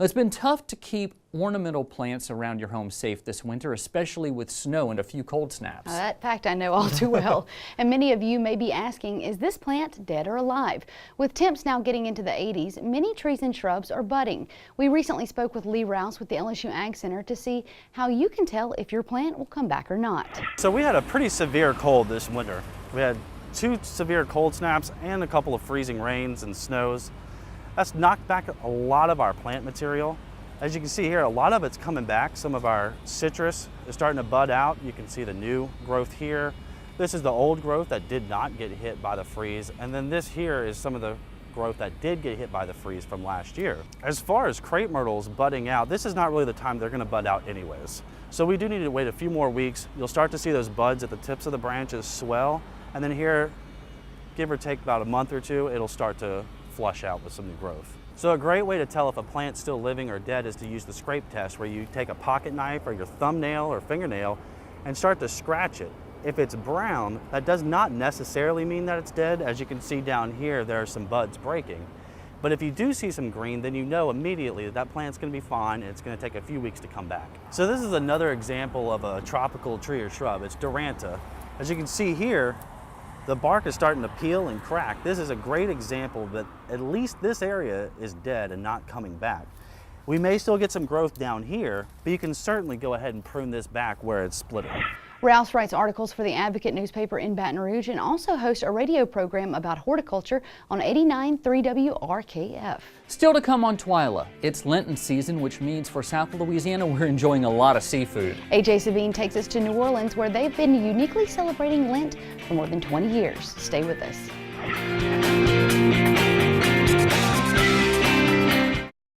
It's been tough to keep ornamental plants around your home safe this winter, especially with snow and a few cold snaps. That fact I know all too well. And many of you may be asking, is this plant dead or alive? With temps now getting into the 80s, many trees and shrubs are budding. We recently spoke with Lee Rouse with the LSU AgCenter to see how you can tell if your plant will come back or not. So we had a pretty severe cold this winter. We had 2 severe cold snaps and a couple of freezing rains and snows. That's knocked back a lot of our plant material. As you can see here, a lot of it's coming back. Some of our citrus is starting to bud out. You can see the new growth here. This is the old growth that did not get hit by the freeze. And then this here is some of the growth that did get hit by the freeze from last year. As far as crepe myrtles budding out, this is not really the time they're gonna bud out anyways. So we do need to wait a few more weeks. You'll start to see those buds at the tips of the branches swell. And then here, give or take about a month or two, it'll start to flush out with some new growth. So a great way to tell if a plant's still living or dead is to use the scrape test, where you take a pocket knife or your thumbnail or fingernail and start to scratch it. If it's brown, that does not necessarily mean that it's dead. As you can see down here, there are some buds breaking. But if you do see some green, then you know immediately that that plant's gonna be fine and it's gonna take a few weeks to come back. So this is another example of a tropical tree or shrub. It's Duranta. As you can see here, the bark is starting to peel and crack. This is a great example that at least this area is dead and not coming back. We may still get some growth down here, but you can certainly go ahead and prune this back where it's splitting. Rouse writes articles for the Advocate newspaper in Baton Rouge and also hosts a radio program about horticulture on 89.3 WRKF. Still to come on Twyla, it's Lenten season, which means for South Louisiana we're enjoying a lot of seafood. AJ Savine takes us to New Orleans, where they've been uniquely celebrating Lent for more than 20 years. Stay with us.